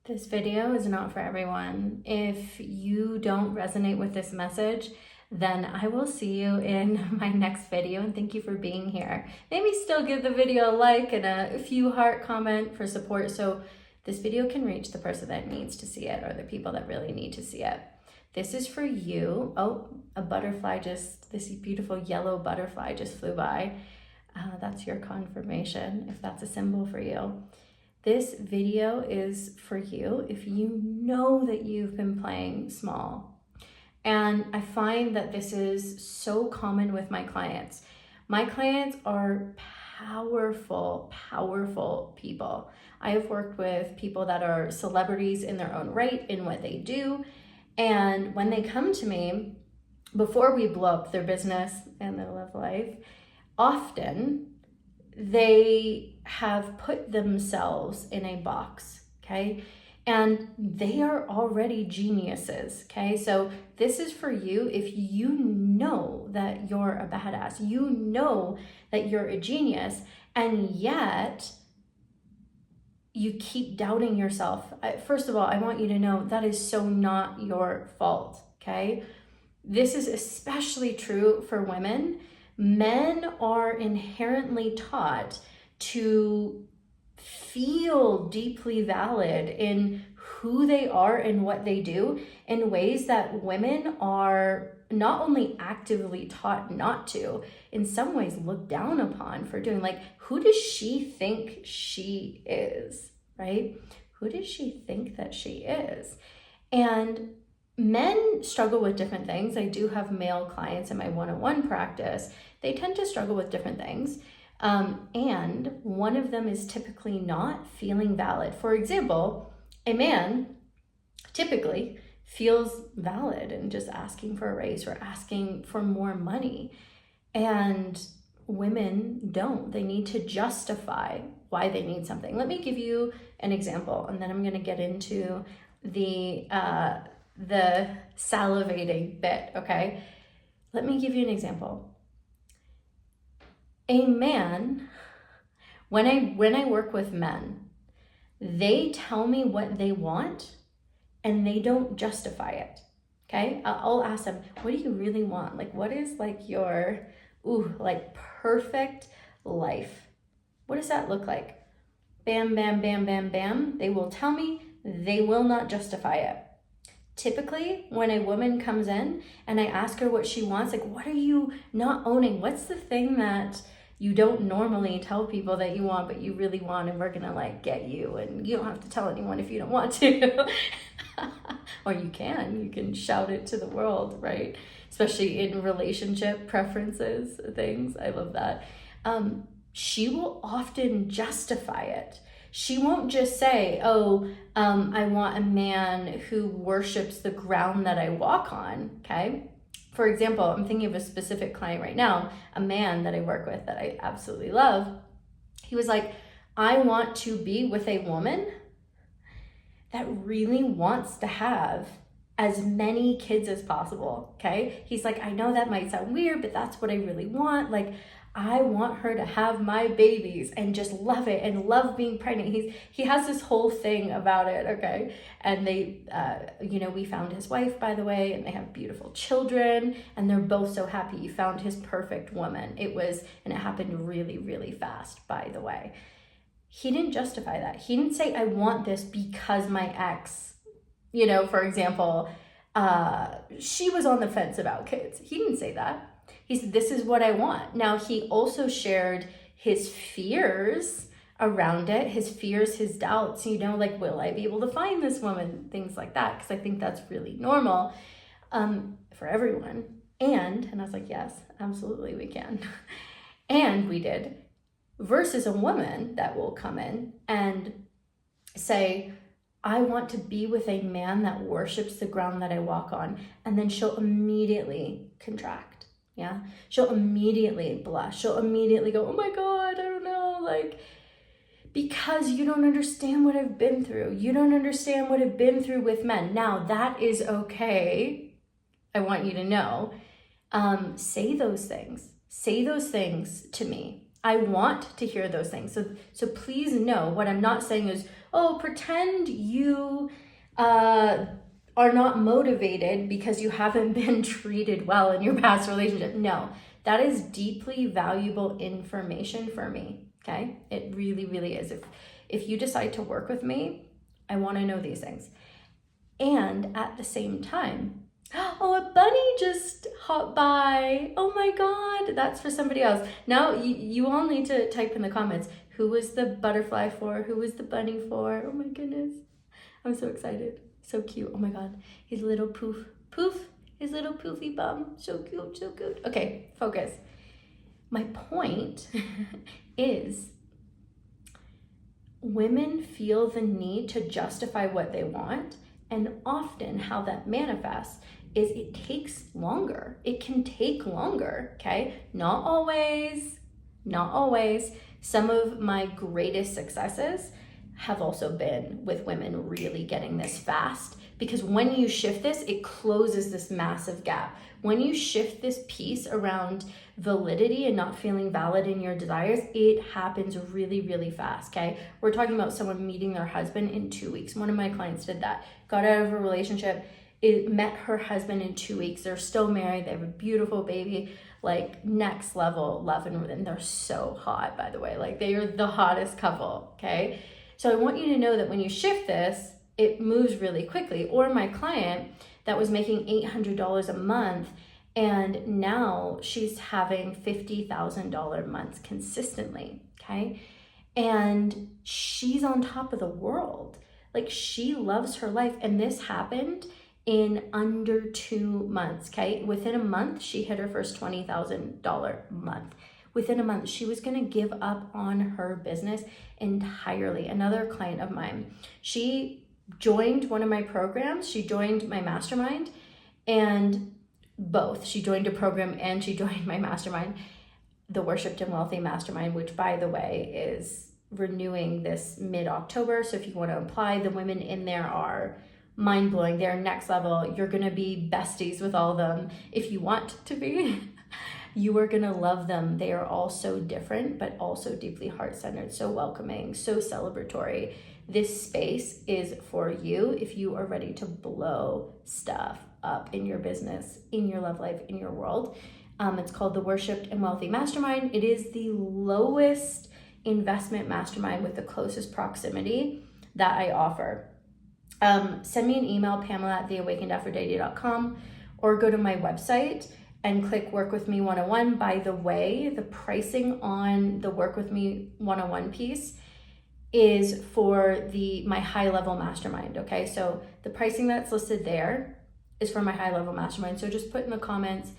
This video is not for everyone. If you don't resonate with this message, then I will see you in my next video, and thank you for being here. Maybe still give the video a like and a few heart comment for support so this video can reach the person that needs to see it or the people that really need to see it. This is for you. Oh, a butterfly this beautiful yellow butterfly just flew by. That's your confirmation if that's a symbol for you. This video is for you if you know that you've been playing small. And I find that this is so common with my clients. My clients are powerful, powerful people. I have worked with people that are celebrities in their own right in what they do. And when they come to me, before we blow up their business and their love life, often they have put themselves in a box, okay? And they are already geniuses, okay? So this is for you if you know that you're a badass, you know that you're a genius, and yet you keep doubting yourself. First of all, I want you to know that is so not your fault, okay? This is especially true for women. Men are inherently taught to feel deeply valid in who they are and what they do in ways that women are not only actively taught not to, in some ways looked down upon for doing. Like, who does she think she is, right? Who does she think that she is? And men struggle with different things. I do have male clients in my one-on-one practice. They tend to struggle with different things. And one of them is typically not feeling valid. For example, a man typically feels valid in just asking for a raise or asking for more money. And women don't. They need to justify why they need something. Let me give you an example, and then I'm going to get into the salivating bit, okay? Let me give you an example. A man, when I work with men, they tell me what they want and they don't justify it, okay? I'll ask them, what do you really want? Like, what is like your, perfect life? What does that look like? Bam, bam, bam, bam, bam. They will tell me, they will not justify it. Typically, when a woman comes in and I ask her what she wants, like, what are you not owning? What's the thing that you don't normally tell people that you want, but you really want, and we're gonna like get you, and you don't have to tell anyone if you don't want to. Or you can shout it to the world, right? Especially in relationship preferences, things. I love that. She will often justify it. She won't just say, I want a man who worships the ground that I walk on, okay? For example, I'm thinking of a specific client right now, a man that I work with that I absolutely love. He was like, I want to be with a woman that really wants to have as many kids as possible, okay? He's like, I know that might sound weird, but that's what I really want. Like, I want her to have my babies and just love it and love being pregnant. He has this whole thing about it, okay? And they, we found his wife, by the way, and they have beautiful children, and they're both so happy. He found his perfect woman. And it happened really, really fast, by the way. He didn't justify that. He didn't say, I want this because my ex, for example, she was on the fence about kids. He didn't say that. He said, this is what I want. Now, he also shared his fears around it, his fears, his doubts, like, will I be able to find this woman? Things like that, because I think that's really normal for everyone. And I was like, yes, absolutely we can. And we did. Versus a woman that will come in and say, I want to be with a man that worships the ground that I walk on. And then she'll immediately contract. Yeah, she'll immediately blush. She'll immediately go, oh my God, I don't know. Like, because you don't understand what I've been through. You don't understand what I've been through with men. Now, that is okay. I want you to know. Say those things. Say those things to me. I want to hear those things. So please know what I'm not saying is, oh, pretend you are not motivated because you haven't been treated well in your past relationship. No, that is deeply valuable information for me, okay? It really, really is. If you decide to work with me, I want to know these things. And at the same time, oh, a bunny just hopped by. Oh my God, that's for somebody else. Now you all need to type in the comments, who was the butterfly for? Who was the bunny for? Oh my goodness. I'm so excited. So cute. Oh my God. His little poof, his little poofy bum. So cute, so cute. Okay, focus. My point is women feel the need to justify what they want, and often how that manifests is it takes longer. It can take longer, okay? Not always, not always. Some of my greatest successes have also been with women really getting this fast, because when you shift this, it closes this massive gap. When you shift this piece around validity and not feeling valid in your desires, it happens really, really fast, okay? We're talking about someone meeting their husband in 2 weeks. One of my clients did that, got out of a relationship, met her husband in 2 weeks. They're still married, they have a beautiful baby, like next level love, and they're so hot, by the way. Like, they are the hottest couple, okay? So I want you to know that when you shift this, it moves really quickly. Or my client that was making $800 a month, and now she's having $50,000 months consistently, okay? And she's on top of the world. Like, she loves her life. And this happened in under 2 months, okay? Within a month, she hit her first $20,000 month. Within a month, she was gonna give up on her business entirely. Another client of mine, she joined one of my programs, she joined my mastermind, and both, she joined a program and she joined my mastermind, the Worshipped and Wealthy Mastermind, which, by the way, is renewing this mid-October. So if you want to apply, the women in there are mind-blowing. They're next level. You're going to be besties with all of them if you want to be. You are going to love them. They are all so different, but also deeply heart-centered, so welcoming, so celebratory. This space is for you if you are ready to blow stuff up in your business, in your love life, in your world. It's called the Worshipped and Wealthy Mastermind. It is the lowest investment mastermind with the closest proximity that I offer. Send me an email, Pamela@theawakenedaphrodite.com, or go to my website and click Work With Me 101. By the way, the pricing on the Work With Me 101 piece is for my high level mastermind, okay? So the pricing that's listed there is for my high level mastermind. So just put in the comments,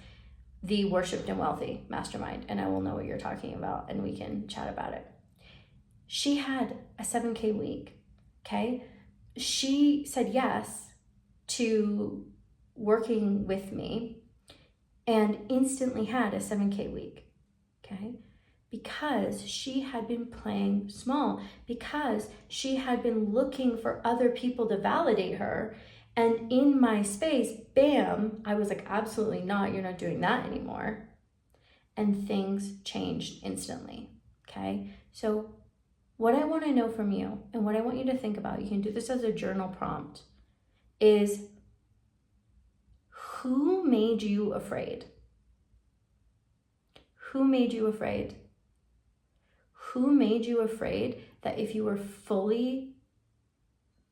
the Worshipped and Wealthy Mastermind, and I will know what you're talking about and we can chat about it. She had a 7K week, okay? She said yes to working with me and instantly had a 7K week, okay? Because she had been playing small, because she had been looking for other people to validate her. And in my space, bam, I was like, absolutely not, you're not doing that anymore. And things changed instantly, okay? So what I want to know from you, and what I want you to think about, you can do this as a journal prompt, is who made you afraid? Who made you afraid? Who made you afraid that if you were fully,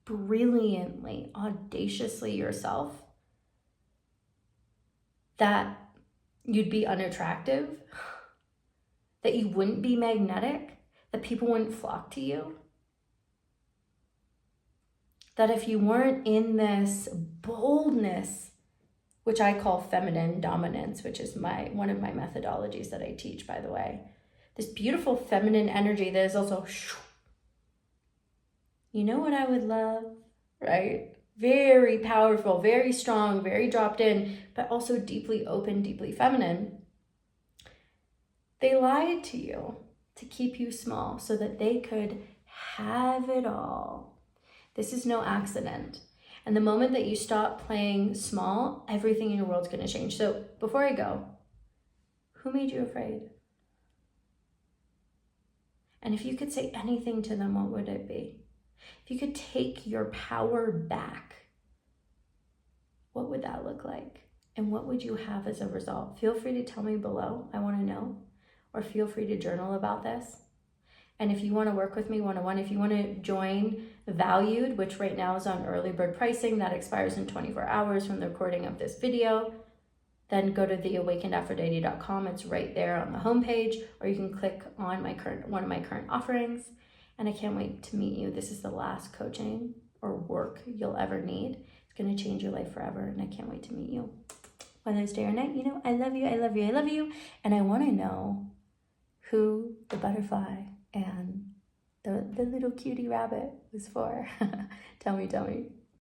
brilliantly, audaciously yourself, that you'd be unattractive, that you wouldn't be magnetic, that people wouldn't flock to you? That if you weren't in this boldness, which I call feminine dominance, which is one of my methodologies that I teach, by the way, this beautiful feminine energy that is also, you know what I would love, right? Very powerful, very strong, very dropped in, but also deeply open, deeply feminine. They lied to you to keep you small so that they could have it all. This is no accident. And the moment that you stop playing small, everything in your world's going to change. So before I go, who made you afraid? And if you could say anything to them, what would it be? If you could take your power back, what would that look like? And what would you have as a result? Feel free to tell me below. I want to know. Or feel free to journal about this. And if you want to work with me one-on-one, if you want to join Valued, which right now is on early bird pricing, that expires in 24 hours from the recording of this video, then go to theawakenedaphrodite.com. It's right there on the homepage, or you can click on one of my current offerings. And I can't wait to meet you. This is the last coaching or work you'll ever need. It's going to change your life forever, and I can't wait to meet you. Whether it's day or night, I love you, I love you, I love you. And I want to know who the butterfly and the little cutie rabbit was for. Tell me.